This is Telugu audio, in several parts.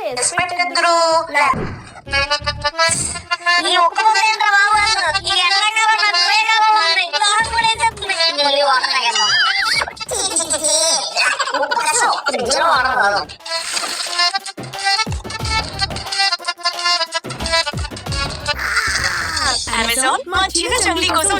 పెట్టిద్దరు ఈ ఒక్క ఎంత బాగుంది ఈ ఎండాకాలం అమెజాన్ మా చిన్న జంగ్లీ కోసం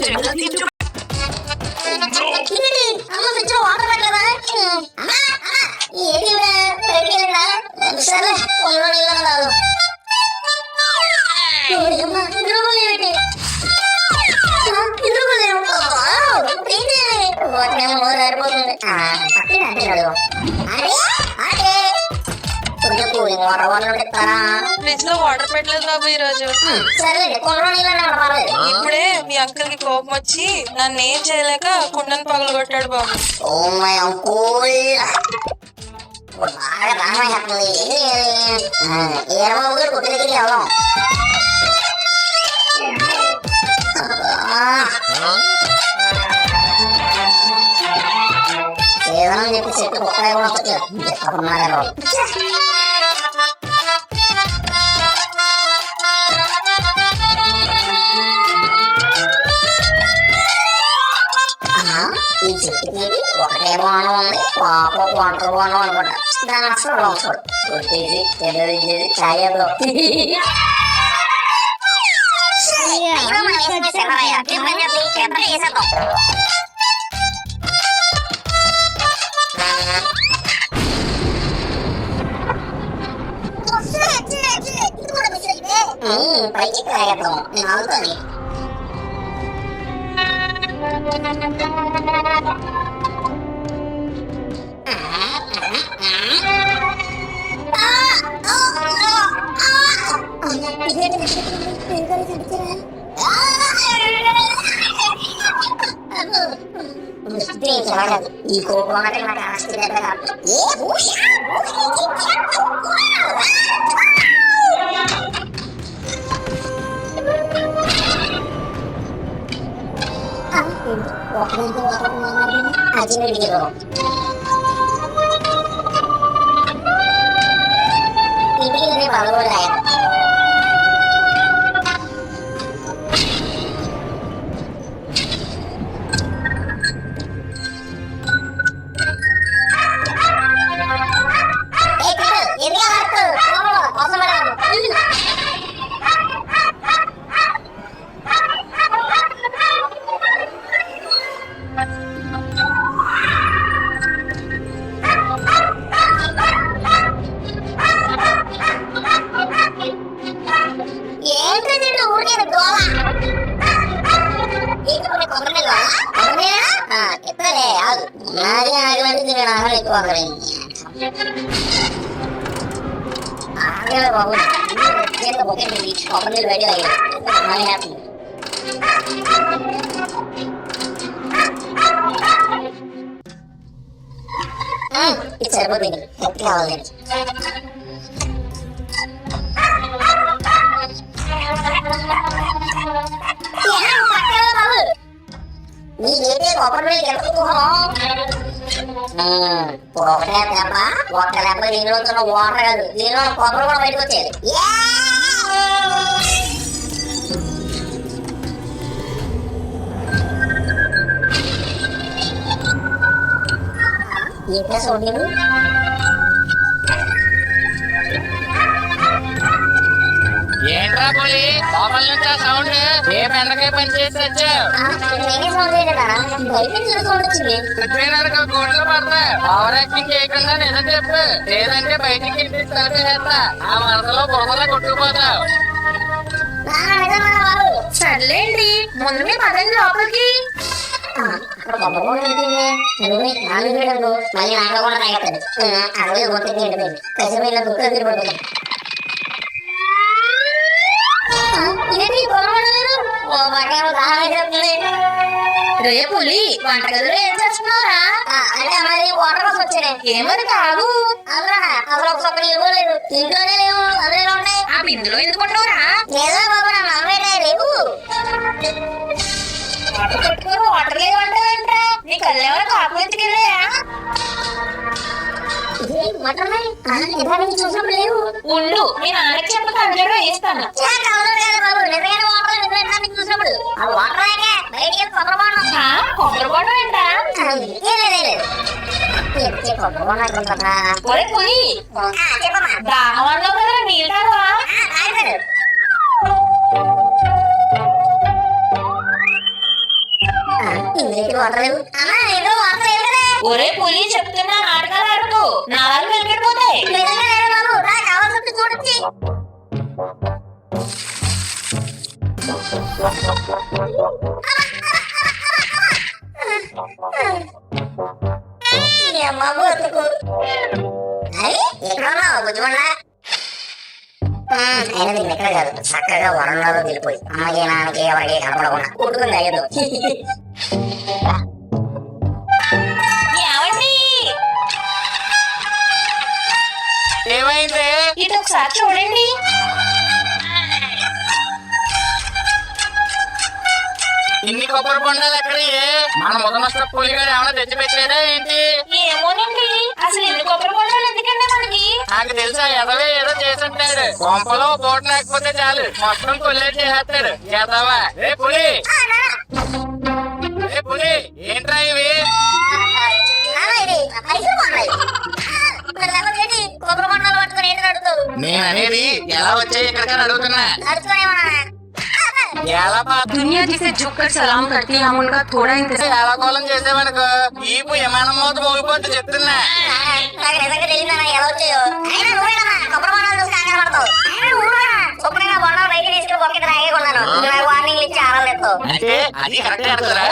ఫ్రిడ్జ్ లో వాటర్ పెట్టలేదు బాబు ఈ రోజు. ఇప్పుడే మీ అంకుల్ కి కోపం వచ్చి నన్ను ఏం చేయలేక కుండను పగలగొట్టాడు బాబు. ఏదైనా చెప్పి చెట్టు కుక్కలే కూడా వస్తుంది. ఈ చెట్టుకి ఒకటే బాణం ఉంది, పాప ఒంటరి బాణం అనుకుంటా. దాని అసలు రావుతాడు కొట్టేసి తెల్లదించేది ఛాయలో పైకి తాగేద్దాం నాలుగుతుంది. ఈ కోపం అంటే నాకు ఆస్తి ఇంటికి పదకొండు సరిపోతుంది. కావాలండి నీకైతే ఒకటే దెబ్బ ఒక్క దెబ్బ దీనిలో వాటర్ కాదు, దీనిలో కొబ్బరి కూడా బయటకు వచ్చేది. ఏంటో చూడండి ఏంట్రా పోలి లోపల నుంచి ఆ సౌండ్ ఏ బెండకాయ పని చేసి వచ్చావు? గోడలు పడతా ఓవర్ యాక్టింగ్ చేయకుండా నిజం చెప్పు, లేదంటే బయటికి ఇంటి తలపేస్తా. ఆ వరదలో బొమ్మలా కొట్టుకుపోతావు. సర్లేండి ముందు మీ పదండి లోపలికి. మళ్ళీ నాలో కూడా తాగుతుంది. అరవై గుర్తుంది కసిమైన దుఃఖం తిరిగిపోతుంది. రేపులి వంటగదిలో ఏం చేస్తున్నారా? అంటే మరి వాటర్ కోసం వచ్చానే. ఏమని కాదు ఇంట్లోనే లేవు, అదే ఉంటాయి. ఆ బిందులో ఎందుకు ఉండవురా? లేదా బాబు నా నమ్మేనే లేవు. వాటర్ కొట్టుకుని వాటర్ లేవు అంటావేంట్రా? నీ కళ్ళెవరో కాపు ఎత్తుకెళ్ళాయా? మటన్ చూసినప్పుడు లేవు. ఉండు మీ నాన్నకి చెప్పక అంజలో వేస్తాను. చూసినప్పుడు ఆ వాటర్ ఆయనే బయటికి కొబ్బరి బొండం కొబ్బరి బొండం ఏంటా? కొబ్బరి బొండం అనుకుంటున్నా. ఒరే పులి చెప్పమ్మా. దాహం అన్నావు కదా నీళ్ళు తాగవా? ఇంగ్లీష్ వాటర్ లేవు. అమ్మా ఏదో వాటర్ లేవు కదా. ఒరే పులి చెప్తున్నా నాటకాలు ఆడుతూ నాలుగు వెనకెడిపోతాయి. నిజంగా లేదు బాబు, నాకు కావాల్సింది చూడొచ్చి. అమ్మ బతుకు. ఎక్కడ ఉన్నావు బుజ్జిమండ? అయినా దీన్ని ఎక్కడ కాదు, చక్కగా వరంలో వెళ్ళిపోయి అమ్మకి నాన్నకి ఎవరికి కనపడకుండా కొట్టుకుని తాగేద్దాం. ఏమండి ఏమైంది? ఇటు ఒకసారి చూడండి. ఇన్ని కొబ్బరి బొండాలు ఎక్కడయ్యే? మన ముదనష్ట పులిగాడు ఏమైనా తెచ్చి పెట్టాడా ఏంటి? ఏమోనండి, అసలు ఎన్ని కొబ్బరి బొండాలు ఎందుకండి మనకి? నాకు తెలుసా ఎదవే ఏదో చేస్తుంటాడు. కొంపలో పూట లేకపోతే చాలు మొత్తం కొల్లేట్ చేసేస్తాడు. ఎదవా రే పులి, రే పులి ఏంట్రా ఇవి? కొబ్బరి బొండాలు పట్టుకుని ఏంటి అడుగుతావు? నేను అనేది ఎలా వచ్చాయి ఇక్కడికని అడుగుతున్నా. ఎలా दुनिया जिसे झुककर सलाम करती है हम उनका थोड़ा इंतजार. ఎలా కోలం చేసేవనుకో ఈపు విమానం మోత మోగిపోతే చెప్తున్నా. నాకు నిజంగా తెలియదు ఎలా వచ్చాయో. అయినా నువ్వేనా కొబ్బరి బొండాలు చూసి కంగారు పడతావు? శుభ్రంగా బొండాలు బయట తీసుకుని పొక్కి తాగే కొన్నాను. నాకు వార్నింగ్ ఇచ్చి ఆరాలేదు. అంటే అది కరెక్ట్ అంటారా?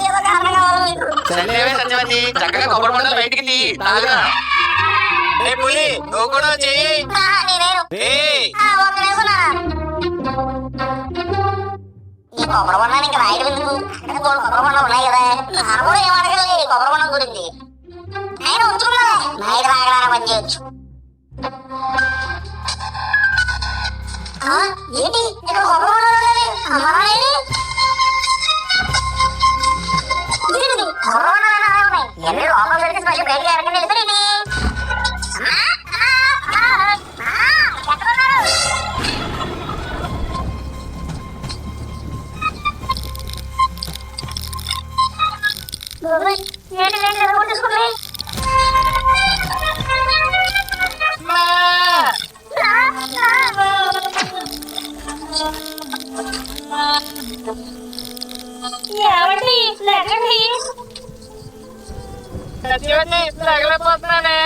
ఏదో కారణం కావాలి మీకు. సరేవే సత్యవతి, చక్కగా కొబ్బరి బొండాలు బయటికి తీ తాగుదా. రే పులి నువ్వు కూడా చెయ్యి. నేనేను ఏయ్ ఒక్క నిమిషం ఈ కొబ్బరి బొండాలు ఇంకా రాయడం ఎందుకు? అక్కడ కూడా కొబ్బరి బొండాలు ఉన్నాయి కదా. నాన్న కూడా ఏం అడగలేదు ఈ కొబ్బరి బొండం గురించి. ఆయన ఉంచుకున్నా నైట్ రాగడానికి పని చేయొచ్చు. ఏంటి ఇక్కడ కొబ్బరి బొండాలు ఉన్నాయి? అమ్మాయి కొబ్బరి బొండాలు ఉన్నాయి. ఎన్ని లోపల దొరికి స్పెషల్ బయటికి ఎరగండి వెళ్ళిపోయి ఏమండి లేకండి. సత్యవతి తగలపోతున్నానే.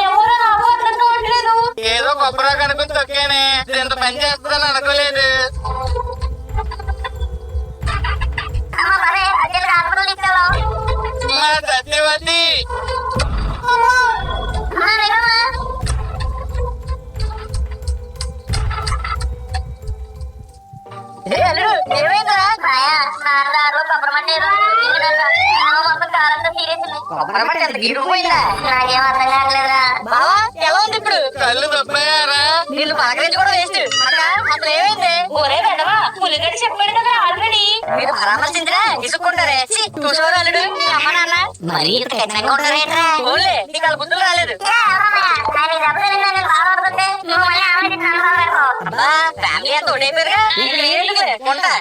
ఎవరో నాకు అర్థం కావట్లేదు. ఏదో కొబ్బరి కనుకుని తొక్కానే. ఇంత పని చేస్తుందని అనుకోలేదు. మా సత్యవతి నాకేం అర్థం కావట్లేదురా. బావా ఎలా ఉంది ఇప్పుడు? కళ్ళు తప్పాయారా? నిన్ను పలకరించి కూడా వేస్ట్. అసలు ఏమైంది? ఒరే వెడవా, పులిగడి చెప్పాడు కదా ఆల్రెడీ. మీరు పరామర్శించరా ఇసుక్కుంటారే. చూసేవాళ్ళు మీ అమ్మ నాన్న మరీ ఇంత కఠినంగా ఉంటారేంట్రా? ఓన్లే నీకు వాళ్ళ బుద్ధులు రాలేదు. అబ్బా ఫ్యామిలీ అంతా ఒకటైపోయారుగా. ఉంటా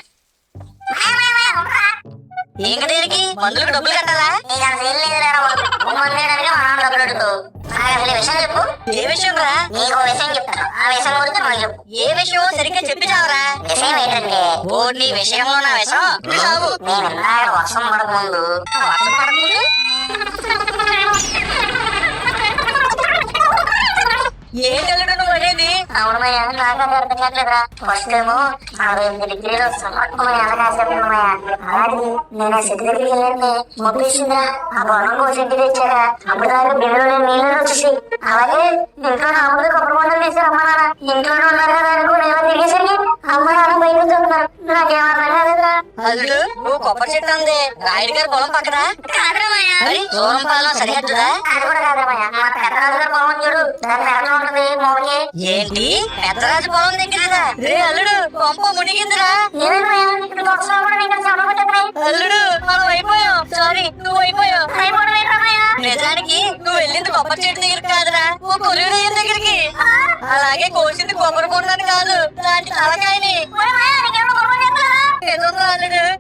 ఇంకా దేనికి మందులకు డబ్బులు కట్టాలా? నీకు అంత ఏం లేదురా బాబు. ముందు ఏడాదిగా మనం డబ్బులు అడుగుతావు. నాకు అసలు ఈ విషయం చెప్పు. ఏ విషయం రా? నీకు ఓ విషయం చెప్తాను. ఆ విషయం గురించి నువ్వు చెప్పు. ఏ విషయం సరిగ్గా చెప్పి చావరా? విషయం ఏంటంటే ఓ నీ విషయంలో నా విషయం చావు. నేను ఇందాక వర్షం పడక ముందు వర్షం పడకముందు ఏంటల్లుడు నువ్వు అనేది? అవునమయ్య నాకు అది అర్థం కావట్లేదురా. ఫస్ట్ ఏమో 48 డిగ్రీలు సమర్థమయ్య కాసేపుమయ్య. అలాగే నేను సిద్ధి దగ్గరికి వెళ్ళండి మొబ్బేసిందా ఆ బొడం కోసి తెచ్చారా. అప్పుడు దాకా బిల్లులో నీళ్ళు వచ్చేసి అలాగే ఇంట్లో అమ్ముడు కొబ్బరి బొండలు వేసి అమ్మ నాన్న ఇంట్లోనే ఉన్నారు కదా అనుకో నేను తిరిగేసరికి అమ్మ నాన్న బయట చూస్తున్నారు. నాకేం అర్థం కాలేదురా. అల్లుడు నువ్వు కొబ్బరి చెట్టు ఉంది రాయుడు గారి పొలం పక్కన మరి దూరం పాలన సరిహద్దుదా? అది కూడా కాదమ్మయ్య మా పెద్దరాజు గారు పొలం చూడు దాని పెరట్లో ఉంటుంది మోగి. ఏంటి పెద్దరాజు పొలం దగ్గరదా? రే అల్లుడు కొంప మునిగిందిరా. ఏమైనా ఇక్కడ బొక్కలో కూడా నీకు చెమట పట్టేస్తున్నాయి. అల్లుడు మనం అయిపోయాం. సారీ నువ్వు అయిపోయావు. నిజానికి నువ్వు వెళ్ళింది కొబ్బరి చెట్టు దగ్గర కాదురా, ఓ కొరియర్ దగ్గరికి. అలాగే కోసింది కొబ్బరి కొండని కాదు, దాని తలకాయని.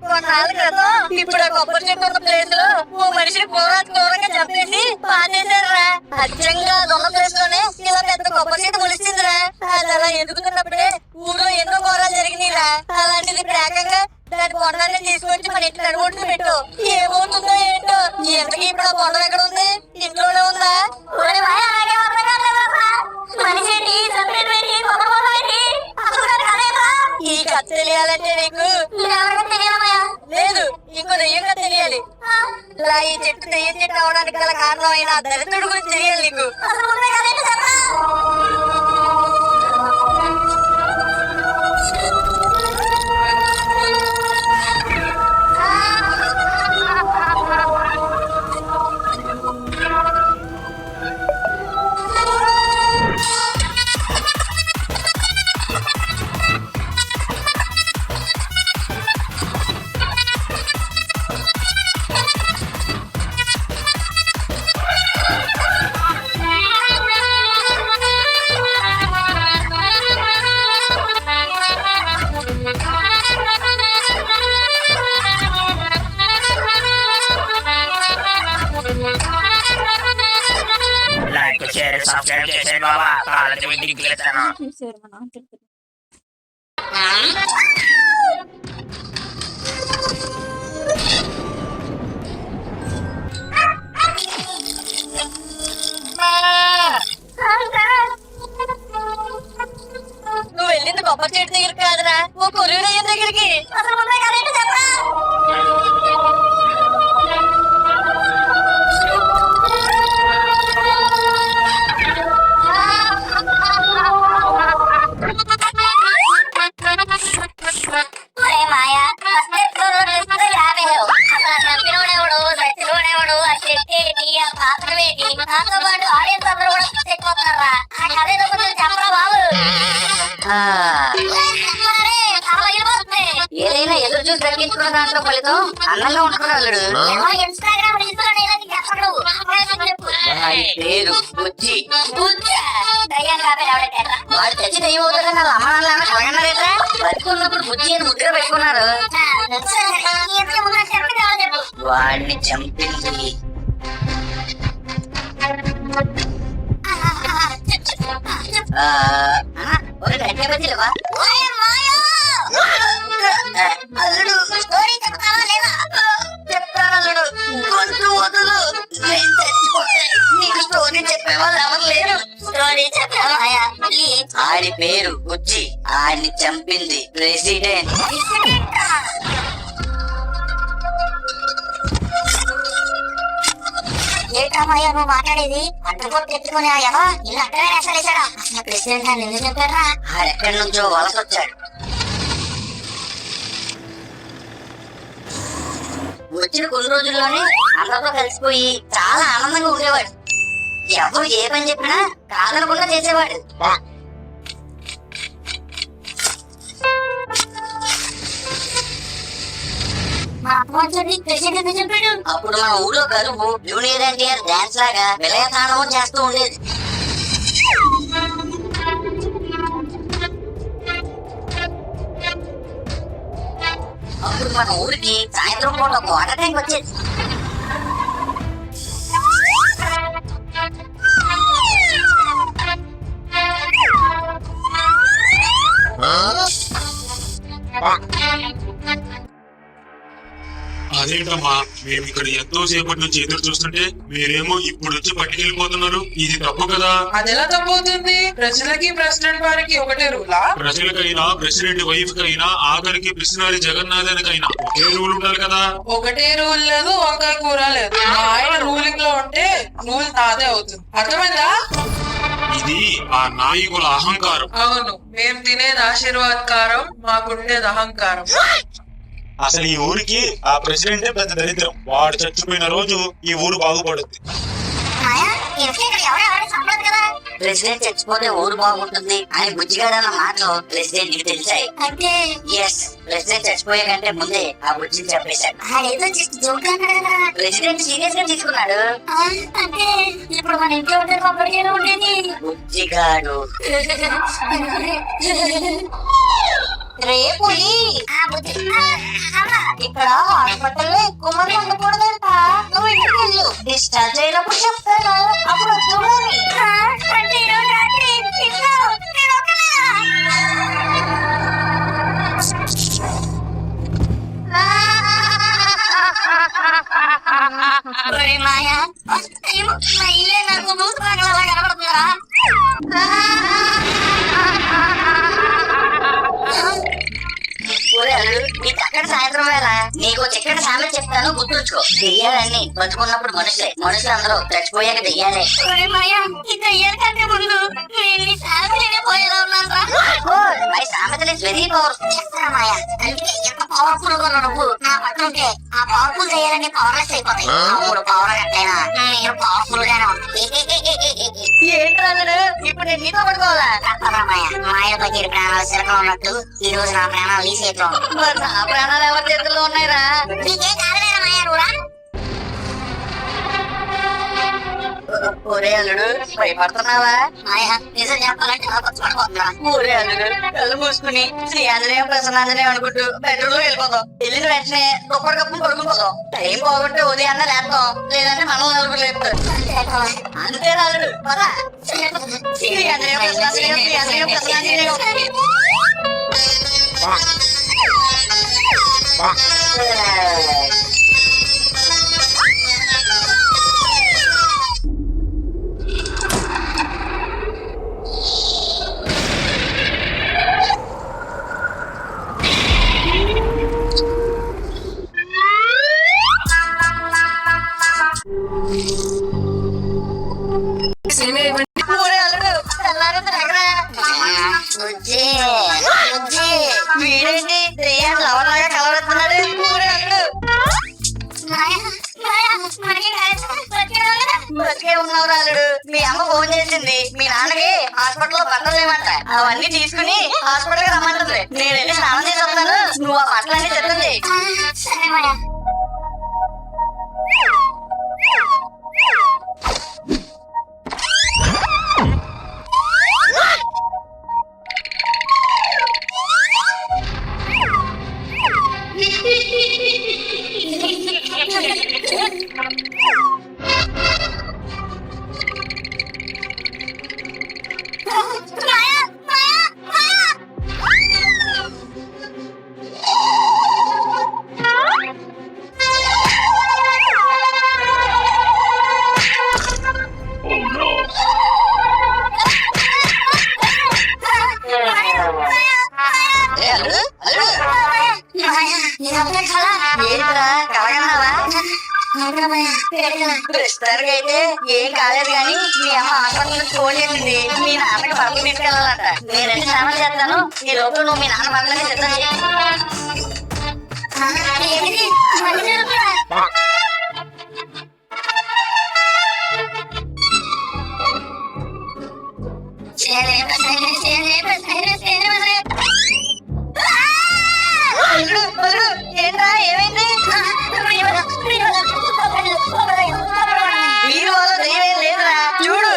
కొన్నాళ్ళ క్రితం ఇప్పుడు ఆ కొబ్బరి చెట్టు ఉన్న ప్లేస్ లో ఓ మనిషిని క్రూరంగా చంపేసి పాతేశారా. అచ్చంగా దొంగ ప్లేస్ లోనే ఇలా పెద్ద కొబ్బరి చెట్టు మొలిచిందిరా. అది అలా ఎదుగుతున్నప్పుడే ఊళ్ళో ఎన్నో ఘోరాలు జరిగినాయిరా. అలాంటిది ఏకంగా దాని కొండని తీసుకొచ్చి మన ఇంటి నడుగుంటూ పెట్టు. ఏమవుతుందో ఏంటో. ఎంతకీ ఇప్పుడు ఆ కొండ ఎక్కడ ఉంది? ఇంట్లోనే ఉందా? ఈ కథ తెలియాలంటే నీకు లేదు, ఇంకో దెయ్యంగా తెలియాలి. ఇలా ఈ చెట్టు దెయ్యం చెట్టు అవడానికి గల కారణమైన దరిద్రుడు గురించి తెలియాలి నీకు. లైక్ షేర్ సబ్స్క్రైబ్ చేసేయండి బాబా. కాలేజీ మీటింగ్ పిలుస్తాను. నువ్వు వెళ్ళింది కొబ్బరి చెట్టు దగ్గర కాదురా, ఓ కొరియర్ దగ్గరికి. ఏదైనా ఎదురు చూసి తగ్గించుకున్న దాంట్లో ఫలితం అందంగా ఉంటున్నాడు. పేరు బుజ్జి. వాడు తెచ్చి దెయ్యం అవుతారని వాళ్ళ అమ్మ నాన్న కలగన్నారేట్రా. బతుకున్నప్పుడు బుజ్జి అని ముద్ర పెట్టుకున్నారు. వాడిని చంపింది ఒక గంట బజ్జీలవా? అల్లుడు చెప్తాను. గొంతు వదులు, నేను చచ్చిపోతే నీకు స్టోరీ చెప్పేవాళ్ళు ఎవరు లేరు. స్టోరీ చెప్పావా? ఆడి పేరు బుజ్జి, ఆడిని చంపింది ప్రెసిడెంట్. ఏంటమ్మయ్యా నువ్వు మాట్లాడేది? అడ్డుకోట్ తెచ్చుకుని ఇలా అక్కడే వేసాడా? అసలు ప్రెసిడెంట్ అని ఎందుకు చెప్పారా? ఎక్కడి నుంచో వలసొచ్చాడు. వచ్చిన కొన్ని రోజుల్లోనే అందరితో కలిసిపోయి చాలా ఆనందంగా ఉండేవాడు. ఎవరు ఏ పని చెప్పినా కాదనకుండా చేసేవాడు. అప్పుడు మన ఊళ్ళో కరువు జూనియర్ ఎన్టీఆర్ డాన్స్ లాగా విలయ తాండవం చేస్తూ ఉండేది. అప్పుడు మన ఊరికి సాయంత్రం పూట ఒక వాటర్ ట్యాంక్ వచ్చేది. అదేంటమ్మా, మేము ఇక్కడ ఎంతో సేపటి నుంచి ఎదురు చూస్తుంటే మీరేమో ఇప్పుడు వచ్చి పట్టుకెళ్ళిపోతున్నారు. ఇది తప్పు కదా? అదెలా తప్పవుతుంది? ప్రజలకి ప్రెసిడెంట్ వారికి ఒకటే రూలా? ప్రజలకైనా ప్రెసిడెంట్ వైఫ్ కైనా ఆఖరికి పిసినారి జగన్నాథానికైనా ఒకే రూల్ ఉండాలి కదా. ఒకటే రూల్ లేదు, వంకాయ కూర లేదు. ఆయన రూలింగ్ లో ఉంటే రూల్ నాదే అవుతుంది. అర్థమైందా? ఇది ఆ నాయకుల అహంకారం. అవును, మేం తినేది ఆశీర్వాదకారం, మాకుండేది అహంకారం. అసలు ఈ ఊరికి ఆ ప్రెసిడెంటే పెద్ద దరిద్రం. వాడు చచ్చిపోయిన రోజు ఈ ఊరు బాగుపడుద్ది. ప్రెసిడెంట్ చచ్చిపోతే ఊరు బాగుంటుంది అని బుజ్జిగాడన్న మాటలు ప్రెసిడెంట్ కి తెలిసాయి. అంటే ఎస్, ప్రెసిడెంట్ చచ్చిపోయాకంటే ముందే ఆ బుజ్జిని చెప్పేశాడు. ఏదో జస్ట్ జోక్ అన్నాడు కదా. ప్రెసిడెంట్ సీరియస్ గా తీసుకున్నాడు. అంటే ఇప్పుడు మన ఇంట్లో ఉంటే కొబ్బరికాయలు ఉండేది. బుజ్జిగాడు రేపు ఇక్కడ హాస్పిటల్లో ఎక్కువ మంది ఉండకూడదంట. నువ్వు ఇంటికి వెళ్ళు, డిశ్చార్జ్ అయినప్పుడు చెప్తాను, అప్పుడు వద్దు మరి. అంటే ఈరోజు రాత్రి ఇంట్లో నేను ఒకనా? ఒరే మాయా, మా ఇల్లే నాకు మూసు పగలలా కనబడుతుందా? నీకు అక్కడ సాయంత్రం వేళ నీకు చక్కటి సామెత చెప్తాను, గుర్తుంచుకో. దెయ్యాలన్నీ బతుకున్నప్పుడు మనుషులే, మనుషులందరూ చచ్చిపోయాక దెయ్యాలే. ఒరే మాయా, ఈ దయ్యాల కంటే ముందు నేను ఈ సామెతనే పోయేలా ఉన్నాను రా. మై సామెతలు ఇస్ వెరీ పవర్ఫుల్. చెప్తారా మాయా, అందుకే ఎంత పవర్ఫుల్ గా నువ్వు నా పట్ల ఉంటే ఆ పవర్ఫుల్ దయ్యాలన్నీ పవర్లెస్ అయిపోతాయి. అప్పుడు పవర్ కట్టైనా మీరు పవర్ఫుల్ గానే ఉంటుంది. ఏంట్రా ఇప్పుడు నేను నీతో పడుకోవాలా? తప్పదా మాయా, మాయ పగిరి ప్రాణాలు సిరకలు ఉన్నట్టు ఈ రోజు నా ప్రాణాలు ఈ చేతిలో ఉన్నాయి. మరి నా ప్రాణాలు ఎవరి చేతుల్లో ఉన్నాయిరా? నీకేం కాదులేరా మాయా, నువ్వురా. ఒరే అల్లుడు, భయపడుతున్నావా? మాయా, నిజం చెప్పాలంటే నాకు పడిపోతుందా? ఒరే అల్లుడు, కళ్ళు మూసుకుని శ్రీ ఆంజనేయం ప్రసన్నాంజనేయం అనుకుంటూ బెడ్రూమ్ లో వెళ్ళిపోతాం. వెళ్ళిన వెంటనే దుప్పటి కప్పులు పడుకుపోతాం. టైం బాగుంటే ఉదయాన్నే లేస్తాం, లేదంటే మనం నలుగురు లేపుతాం. అంతే అల్లుడు, పదా. శ్రీ ఆంజనేయం ప్రసన్నాంజనేయం, శ్రీ ఆంజనేయం ప్రసన్నాంజనేయం. ఒరే అల్లుడు, తెల్లారింది ఎక్కడా? వీడేంటి దెయ్యాన్ని లవలాగా కలవడుతున్నాడు? ఒరే అల్లుడు, మాయా, మాయా, మనకి బతికేవాళ్ళం కదా? బతికే ఉన్నావు అల్లుడు. మీ అమ్మ ఫోన్ చేసింది, మీ నాన్నకి హాస్పిటల్ లో బట్టలు లేవంట. అవన్నీ తీసుకుని హాస్పిటల్ కి రమ్మంటుంది. నేను వెళ్ళి స్నానం చేసి వస్తాను, నువ్వు ఆ బట్టలన్నీ చెప్తుంది. సరే మాయా. మాయా, మాయా, మాయా. ఏ అల్లుడు, అల్లుడు, మాయా, ఇదంతా కళ. ఏంట్రా కలగన్నావా? అవునా మాయా, పేరుగల. ప్రస్తుతానికి అయితే ఏం కాలేదు కానీ మీ అమ్మ హాస్పిటల్ నుంచి ఫోన్ చేసింది. మీ నాన్నకి బట్టలు తీసుకెళ్ళాలంట. నేను వెళ్ళి స్నానం చేస్తాను, ఈ లోపల నువ్వు మీ నాన్న బట్టలన్నీ సిద్ధం చేయి. ఏమిటి? మళ్ళీ జరుగుతుందా? అల్లుడు, అల్లుడు, ఏంట్రా ఏమైంది? వీరు వాళ్ళ దయ్యం లేదురా, చూడు.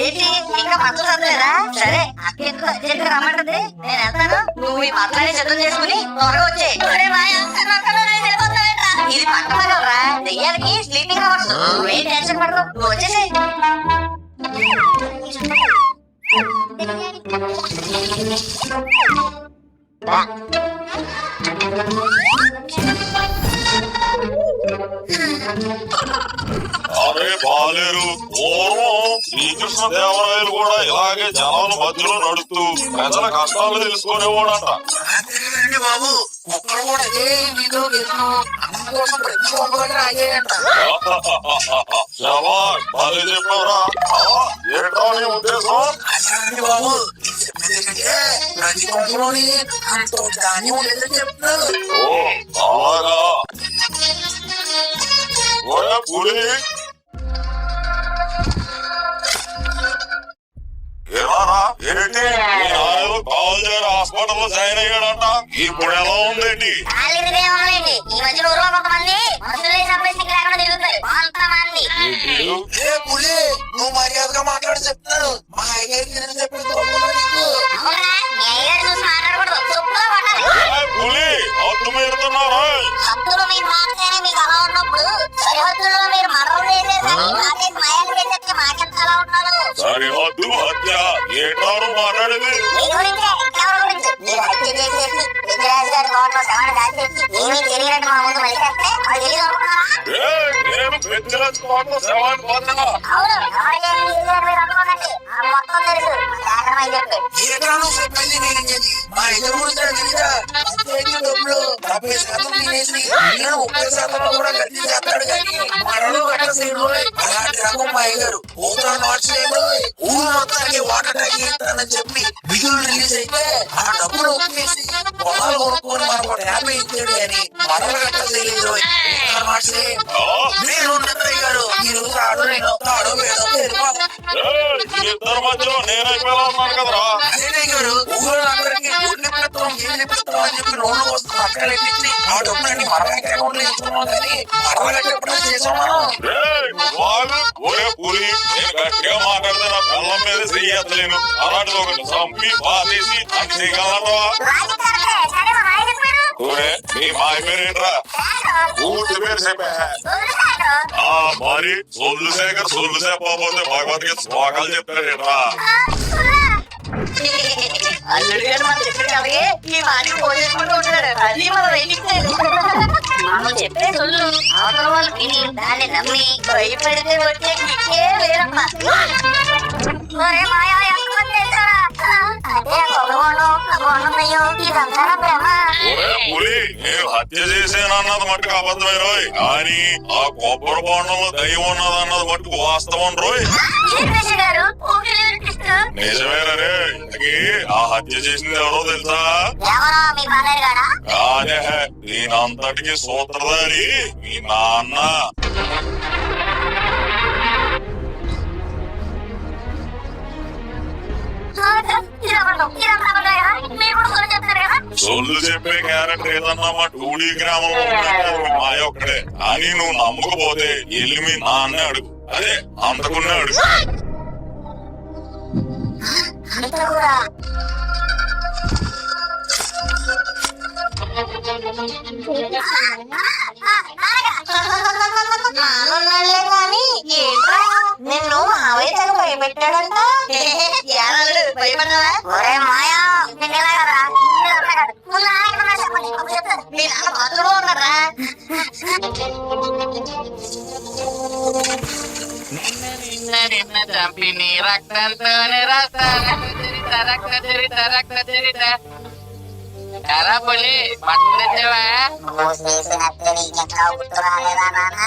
ఏంటి ఇంకా బట్టలు సర్దలేదా? సరే, అక్క ఎందుకు అర్జెంట్ గా రమ్మంటుంది, నేను వెళ్తాను. నువ్వు ఈ బట్టలన్నీ సిద్ధం చేసుకుని త్వరగా వచ్చేయ్. ఇది పట్టమగలరా, దెయ్యాలకి స్లీపింగ్ అవర్స్. నువ్వేం టెన్షన్ పడదు, నువ్వు వచ్చేసేయ్. అరే బాలేరు, పూర్వం శ్రీకృష్ణదేవరాయలు కూడా ఇలాగే జనాల మధ్యలో నడుస్తూ ప్రజల కష్టాలు తెలుసుకునేవాడట. బాబు, ఒక్కడు కూడా అదే వీధిలో గెలుపు అందుకోసం ప్రతి ఒక్కరు అయ్యాయంట. శభాష్, భలే చెప్పారా? ఏంటో నీ ఉద్దేశం? అదేనండి బాబు, ఎందుకంటే ప్రతి కొంపలోని అంత ధాన్యం లేదని చెప్తున్నారు. ఓ అలాగా. ఓయ్ పులి, జాయిన్ అయ్యాడంట. ఇప్పుడు ఎలా ఉందేంటి? కాలిదేమోనండి ఈ మధ్య ఊర్లో కొంతమంది మనుషులు సంపేసి లేకుండా తిరుగుతాయి కొంతమంది. ఏ పులి, నువ్వు మర్యాదగా మాట్లాడి చెప్తాను. మా అయ్యగారికి చెప్పి అవునా మీ అయ్యారు చూసి మాట్లాడకూడదు చెప్పులో కొట్టాలి. పులి హద్దు మీరుతున్నారా? హద్దులు మీరు మాట్లాడే మీకు అలా ఉన్నప్పుడు సరిహద్దుల్లో మీరు మర్రలు వేసేసరి మాకే మాయాలు వేసేస్తే మాకెంత అలా ఉన్నారు. సరిహద్దు హత్య ఏటారు మాట్లాడేది? మీ గురించే ఇంకెవరి గురించి మీరు హత్య చేసేసి విజయరాజు గారి కోటలో శవాన్ని దాచేసి ఏమీ తెలియనట్టు మా ముందు మలిసేస్తే అది తెలియదు అనుకున్నారా? నేను పెంచలేదు శవాన్ని పోతున్నా. అవును ఎవరికి ఏమీ తెలియదు మీరు అనుకోకండి ఆ మొత్తం తెలుసు జాగ్రత్త చెప్పి ఏటాను చెప్పింది నేను చెప్పి మా ఇద్దరు గురించి తెలీదా? డబ్బులు 70% తినేసి 30% కూడా గట్టి చేస్తాడు కానీ మరలో కట్టసేడు. అలాంటి రకం మా అయ్యగారు ఊపిరి మార్చలేడు. ఊరు మొత్తానికి వాటర్ తగ్గిస్తానని చెప్పి బిగులు రిలీజ్ అయితే ఆ డబ్బులు ఒప్పేసి పొలాలు కొనుక్కొని మనకు 50 ఇచ్చాడు అని మరలు కట్టలేదు. మార్చలే మీరు అయ్యారు ఈ రోజు ఆడు నేను తాడు వేదో ఇద్దరు మధ్యలో నేనైపోయేలా ఉన్నాను కదరా. అదేగారు ఊళ్ళందరికీ గుడ్లు పెడతాం ఏళ్ళు పెడతాం అని చెప్పి రోడ్లు వస్తూ పక్కన ఎత్తించి ఆ డబ్బులన్నీ మరణ అకౌంట్లు ఇస్తున్నాం కానీ మరణ ఎప్పుడైనా చేసాం మనం. ఒరే పులి, నేను గట్టిగా మాట్లాడితే నా పిల్లల మీద చెయ్యలేను. అలాంటిది ఒకటి చంపి బాధేసి అని చేయగలరా? సరే మా మాయ చెప్పారు ఒరే నీ మాయ పేరేంట్రా? ఊటి పేరు చెప్పా. మరి సొల్లు శేఖర్ సొల్లు చెప్పకపోతే భగవద్గీత శ్లోకాలు చెప్తారేట్రా? అల్లుడు గారు మనం చెప్పిన అలాగే ఈ మాటలు పోసేసుకుంటూ ఉంటాడు. అది మనం రైలింగ్ మనం చెప్పే సొల్లు అవతల వాళ్ళు విని దాన్ని నమ్మి భయపడితే వచ్చే కిక్కే వేరమ్మా. ఒరే మాయా ఎంతమంది తెలుసారా? అదే కొబ్బరిబోండం అయ్యో ఇదంతా నా ప్రేమ. ఒరే పులి, నేను హత్య చేసేనన్నది మట్టుకు అబద్ధమే రోయ్, కానీ ఆ కొబ్బరి బొండంలో దయ్యం ఉన్నదన్నది మట్టుకు వాస్తవం రోయ్. గారు నిజమేనరే. ఆ హత్య చేసింది ఎవరో తెలుసా? ఎవరో మీ బాలయ్య గారా? కాదే, దీనంతటికి సూత్రధారి మీ నాన్న. సొల్లు చెప్పే క్యారెక్టర్ ఏదన్నా మా టూడీ గ్రామంలో ఉన్నట్టు మాయ ఒక్కడే. అని నువ్వు నమ్మకపోతే వెళ్ళి మీ నాన్నే అడుగు. అదే అంతకున్నే అడుగు. అంతా కూడా నానున్నాళ్లే కానీ ఏంట్రా నిన్ను మావయ్య భయపెట్టాడంట. ఏనాడు భయపడ్డావా? ఒరే మాయా నిన్న కదా ముందు ఆయన చెప్పండి అప్పుడు చెప్తాను. మీ నాన్న బాత్రూంలో ఉన్నారా? నిన్న చంపి నీ రక్తంతోనే రాస్తాను రక్త చరిత. ఎరా పులి బట్టలు తెచ్చావా? నువ్వు చేసినట్టు నీకెక్కడ గుర్తు రాలేదా నాన్న?